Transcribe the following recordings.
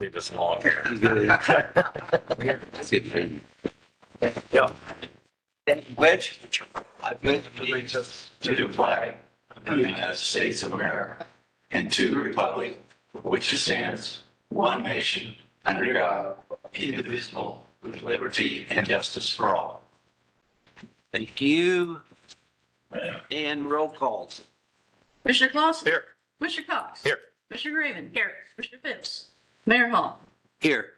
Leave us alone here. Yeah. Pledge. I pledge allegiance to the flag of the United States of America and to the republic for which it stands, one nation, under God, indivisible, with liberty and justice for all. Thank you. And roll calls. Commissioner Clausen. Here. Commissioner Cox. Here. Commissioner Graven. Here. Commissioner Phipps. Mayor Hall. Here.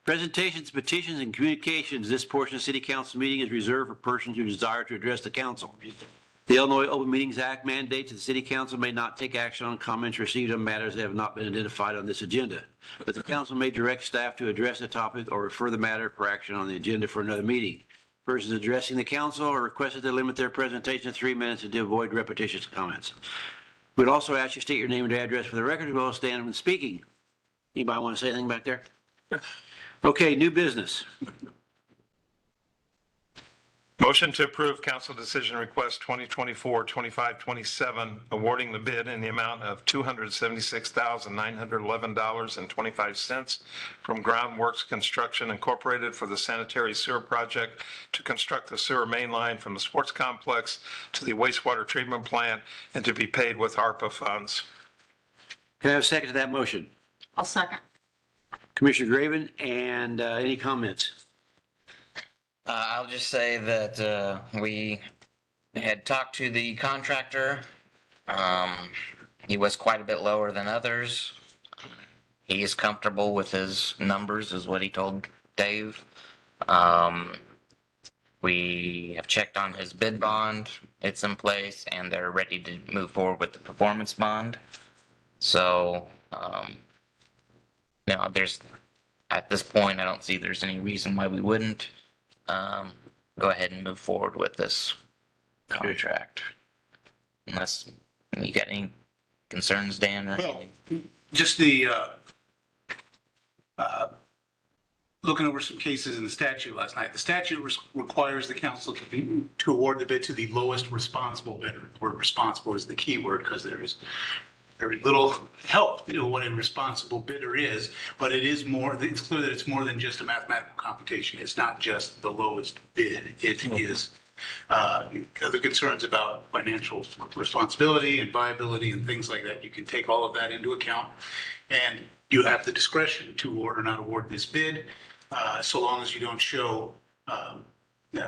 Presentations, petitions, and communications. This portion of City Council meeting is reserved for persons who desire to address the council. The Illinois Open Meetings Act mandates that the City Council may not take action on comments received on matters that have not been identified on this agenda. But the council may direct staff to address the topic or refer the matter for action on the agenda for another meeting. Persons addressing the council are requested to limit their presentation to 3 minutes and to avoid repetitious comments. We'd also ask you to state your name and address for the record as well as stand when speaking. Anybody want to say anything back there? Okay, new business. Motion to approve council decision request 2024-2527, awarding the bid in the amount of $276,911.25 from Groundworks Construction Incorporated for the sanitary sewer project to construct the sewer main line from the sports complex to the wastewater treatment plant and to be paid with ARPA funds. Can I have a second to that motion? I'll second. Commissioner Graven, and any comments? I'll just say that we had talked to the contractor. He was quite a bit lower than others. He is comfortable with his numbers, is what he told Dave. We have checked on his bid bond. It's in place, and they're ready to move forward with the performance bond. So, now there's, at this point, I don't see there's any reason why we wouldn't go ahead and move forward with this contract. Unless you got any concerns, Dan, or anything? Just the, looking over some cases in the statute last night, the statute requires the council to award the bid to the lowest responsible bidder. The word responsible is the key word because there is very little help, what a responsible bidder is, but it is more, it's clear that it's more than just a mathematical computation. It's not just the lowest bid. It is other concerns about financial responsibility and viability and things like that. You can take all of that into account, and you have the discretion to award or not award this bid, so long as you don't show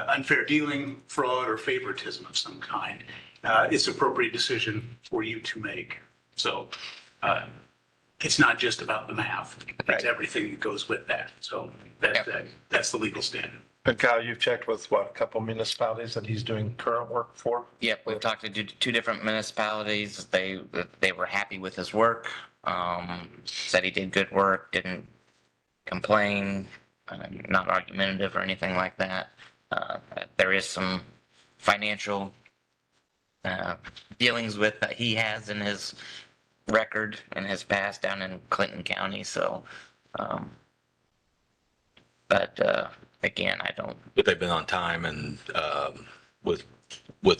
unfair dealing, fraud, or favoritism of some kind. It's an appropriate decision for you to make. So it's not just about the math. It's everything that goes with that. So that's the legal standard. And Kyle, you've checked with what, a couple municipalities that he's doing current work for? Yep, we've talked to two different municipalities. They were happy with his work. Said he did good work, didn't complain, not argumentative or anything like that. There is some financial dealings with that he has in his record in his past down in Clinton County. So, but again, I don't. But they've been on time and with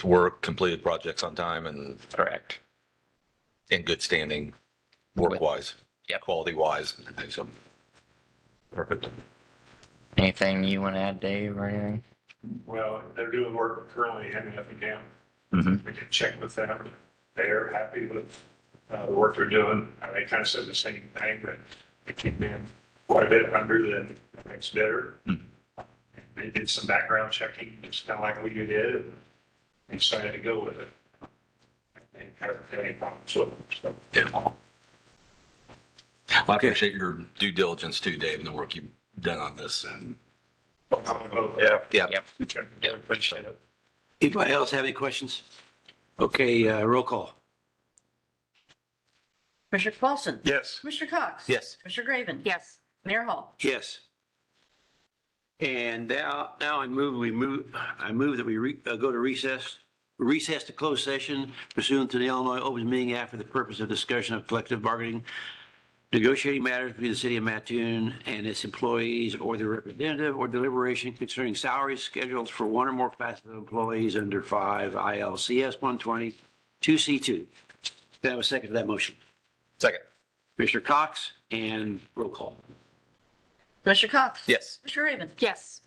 work, completed projects on time and Correct. in good standing, work-wise, Yep. quality-wise. So, perfect. Anything you want to add, Dave, or anything? Well, they're doing work currently in Effingham. Mhm. We can check with them. They're happy with the work they're doing. They kind of said the same thing, that it came in quite a bit under the next bidder. They did some background checking, just kind of like we did, and they decided to go with it. They haven't had any problems with it. So. Yeah. Well, I appreciate your due diligence too, Dave, and the work you've done on this. And Yeah. yeah, Yep. Yeah, appreciate it. Anybody else have any questions? Okay, roll call. Commissioner Clausen. Yes. Commissioner Cox. yes. Commissioner Graven. Yes. Mayor Hall. Yes. And now I move that we go to recess to closed session pursuant to the Illinois Open Meeting Act for the purpose of discussion of collective bargaining, negotiating matters between the city of Mattoon and its employees or their representative, or deliberation concerning salaries schedules for one or more classes of employees under 5 ILCS 120 2C2. Can I have a second to that motion? Second. Commissioner Cox, and roll call. Commissioner Cox? Yes. Commissioner Raven? Yes.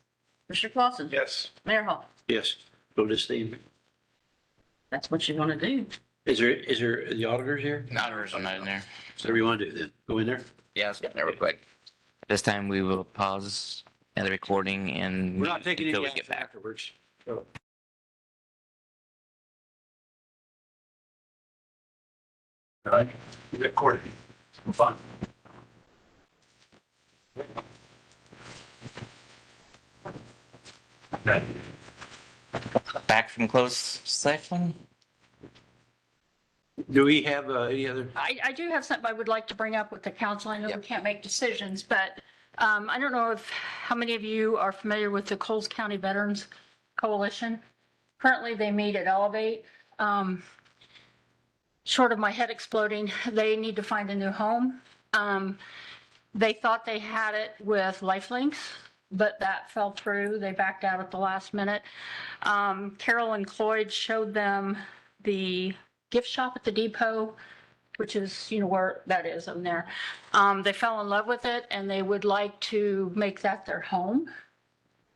Commissioner Clausen? Yes. Mayor Hall? Yes. Vote to stay. That's what you want to do. Is there the auditors here? Auditors are not in there. So whatever you want to do then. Go in there. Yeah, let's get there real quick. This time we will pause the recording and. We're not taking any until we get action back. afterwards. All right, recording. Fun. Okay. Back from closed session? Do we have any other? I do have something I would like to bring up with the council. I know we can't make decisions, but I don't know how many of you are familiar with the Coles County Veterans Coalition. Currently, they meet at Elevate. Short of my head exploding, they need to find a new home. They thought they had it with Lifelinks, but that fell through. They backed out at the last minute. Carol and Cloyd showed them the gift shop at the depot, which is, where that is in there. They fell in love with it and they would like to make that their home.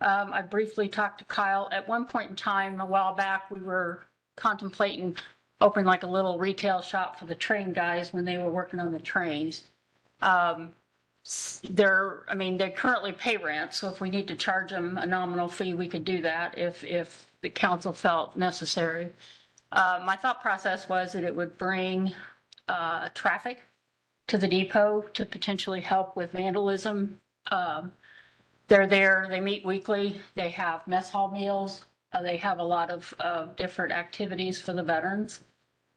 I briefly talked to Kyle. At one point in time, a while back, we were contemplating opening like a little retail shop for the train guys when they were working on the trains. They currently pay rent, so if we need to charge them a nominal fee, we could do that if the council felt necessary. My thought process was that it would bring traffic to the depot to potentially help with vandalism. They're there, they meet weekly, they have mess hall meals, they have a lot of different activities for the veterans.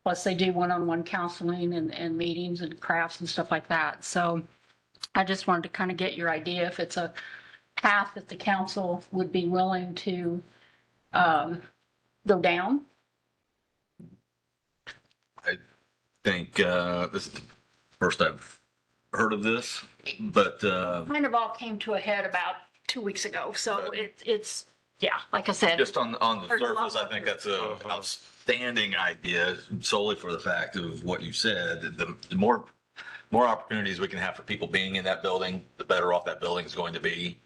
Plus they do one-on-one counseling and meetings and crafts and stuff like that. So I just wanted to kind of get your idea if it's a path that the council would be willing to go down. I think this is the first I've heard of this, but Kind of all came to a head about 2 weeks ago. So it's, yeah, like I said. just on the There's a lot surface, I think that's a outstanding idea solely for the fact of what you said. The more opportunities we can have for people being in that building, the better off that building is going to be.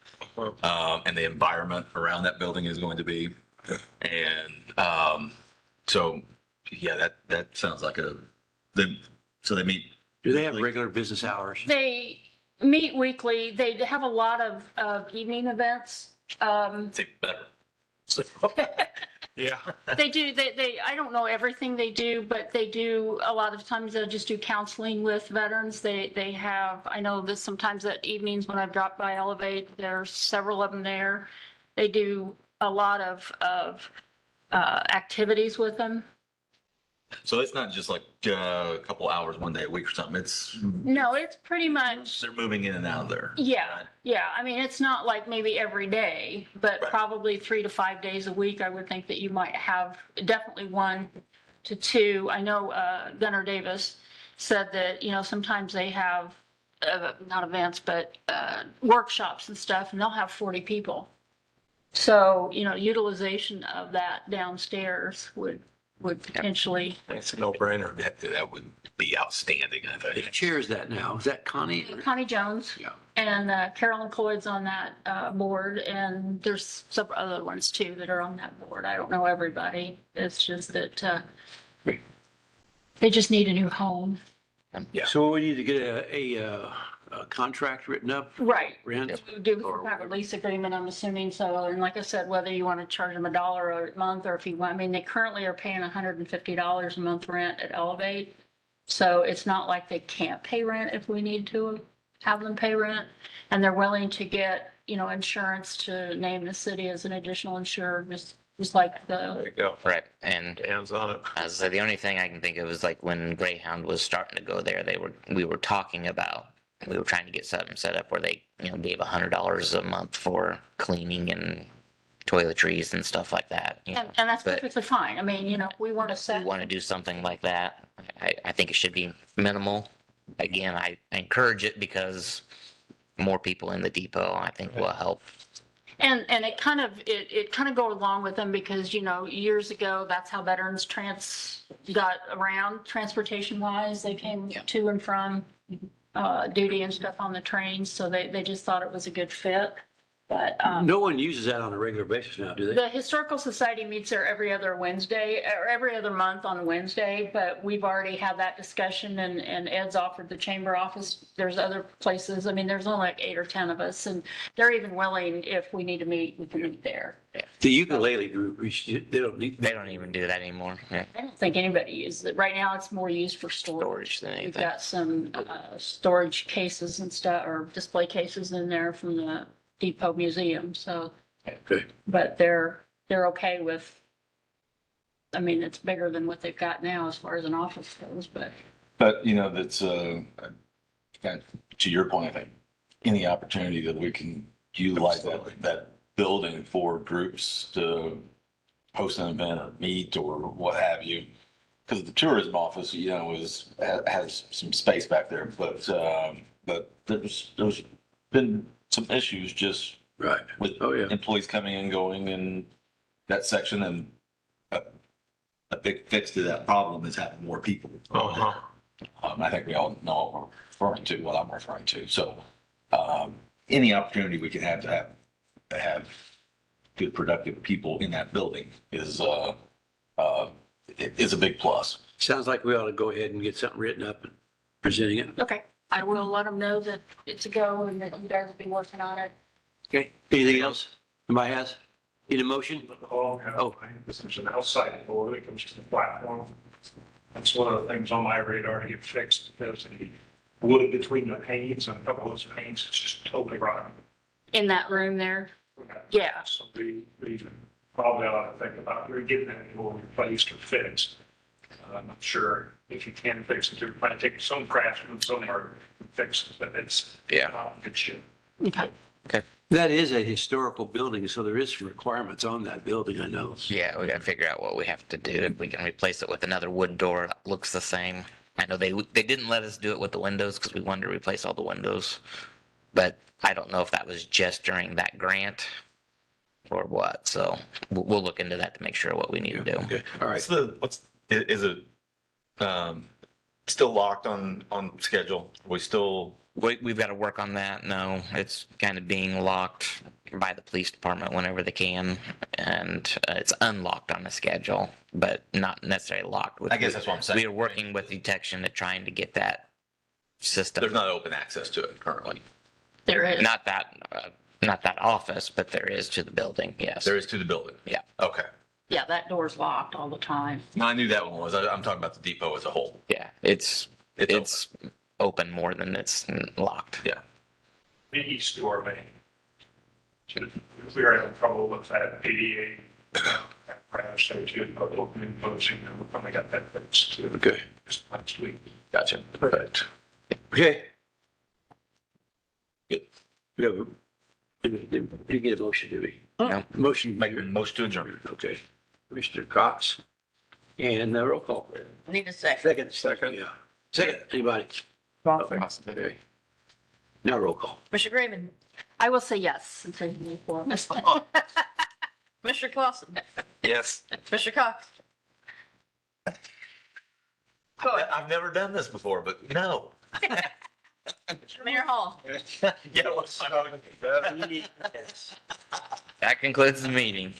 And the environment around that building is going to be. And so, yeah, that sounds like so they meet. Do they have regular business hours? They meet weekly. They have a lot of evening events. Say better. Yeah. They do, I don't know everything they do, but they do, a lot of times they'll just do counseling with veterans. They have, I know that sometimes at evenings when I've dropped by Elevate, there's several of them there. They do a lot of activities with them. So it's not just like a couple hours one day a week or something. It's No, it's pretty much, they're moving in and out of there. yeah. I mean, it's not like maybe every day, but Right. probably 3 to 5 days a week. I would think that you might have definitely 1 to 2. I know Gunnar Davis said that, sometimes they have, not events, but workshops and stuff, and they'll have 40 people. So, utilization of that downstairs would potentially, It's a no-brainer. That would be outstanding, I Who think. chairs that now? Is that Connie? Connie Jones. Yeah. And Carolyn Cloyd's on that board, and there's several other ones too that are on that board. I don't know everybody. It's just that they just need a new home. Yeah. So we need to get a contract written up, Right. rent? Do have a lease agreement, I'm assuming so. And like I said, whether you want to charge them $1 a month or if you want, I mean, they currently are paying $150 a month rent at Elevate. So it's not like they can't pay rent if we need to have them pay rent. And they're willing to get, insurance to name the city as an additional insurer, just like There the, you go. Right, and Hands on it. as I said, the only thing I can think of is like when Greyhound was starting to go there, we were talking about, we were trying to get something set up where they, gave $100 a month for cleaning and toiletries and stuff like that. and that's But- perfectly fine. I mean, we want to If set. we want to do something like that, I think it should be minimal. Again, I encourage it because more people in the depot, I think, will help. And it kind of go along with them because, years ago, that's how veterans got around transportation wise. They came Yeah. to and from duty and stuff on the trains, so they just thought it was a good fit. But No one uses that on a regular basis now, do they? the Historical Society meets there every other Wednesday, or every other month on Wednesday, but we've already had that discussion and Ed's offered the chamber office. There's other places. I mean, there's only like 8 or 10 of us, and they're even willing, if we need to meet, we can meet there. The ukulele group, they don't need. They don't even do that anymore. Yeah. I don't think anybody uses it. Right now, it's more used for storage. Storage than We've anything. got some storage cases and stuff, or display cases in there from the Depot Museum, so. Okay. But they're okay with, I mean, it's bigger than what they've got now as far as an office goes, but But, you know, that's, kind of to your point, I think, any opportunity that we can utilize that building for groups to host an event or meet or what have you. Because the tourism office, you know, has some space back there, but there's been some issues just Right. with Oh, yeah. employees coming and going in that section, and a big fix to that problem is having more people. Uh-huh. I think we all know what we're referring to, what I'm referring to. So, any opportunity we can have to have good, productive people in that building is a big plus. Sounds like we ought to go ahead and get something written up and presenting it. okay. I will let them know that it's a go and that you guys will be working on it. Okay. Anything else? Anybody has? Need a motion? Oh, this is an outside door that comes to the platform. That's one of the things on my radar to get fixed, because the wood between the panes and a couple of those panes is just totally rotten. In that room there? Yeah. So we probably ought to think about getting that door replaced or fixed. I'm not sure if you can fix it. It might take some craftsmen, some are fixed, but it's Yeah. not good shit. Okay. That is a historical building, so there is some requirements on that building, I know. Yeah, we gotta figure out what we have to do. If we can replace it with another wood door that looks the same. I know they didn't let us do it with the windows because we wanted to replace all the windows. But I don't know if that was just during that grant or what. So we'll look into that to make sure what we need to do. Okay, all right. Is it, still locked on schedule? We still, We've got to work on that. No, it's kind of being locked by the police department whenever they can. And it's unlocked on the schedule, but not necessarily locked. I guess that's what I'm saying. We are working with detection to trying to get that system. there's not open access to it currently. There is. Not that office, but there is to the building. Yes. There is to the building. Yeah. Okay. Yeah, that door's locked all the time. No, I knew that one was. I'm talking about the depot as a whole. Yeah. It's open more than it's locked. Yeah. The east door main. If we are having trouble with that ADA crash, there too, but opening, closing, and we finally got that fixed too. Okay. Just last week. Gotcha. Perfect. Okay. Good. We have, you get a motion, do we? No. Motion. Make a motion to adjourn. Okay. Mr. Cox. And roll call. Need a second. Second. Yeah. Second, anybody? Okay. Now roll call. Mr. Grayman, I will say yes since I knew for Mr. Clausen, Yes. Mr. Cox. Go ahead. I've never done this before, but no. Mayor Hall. Yeah. That concludes the meeting.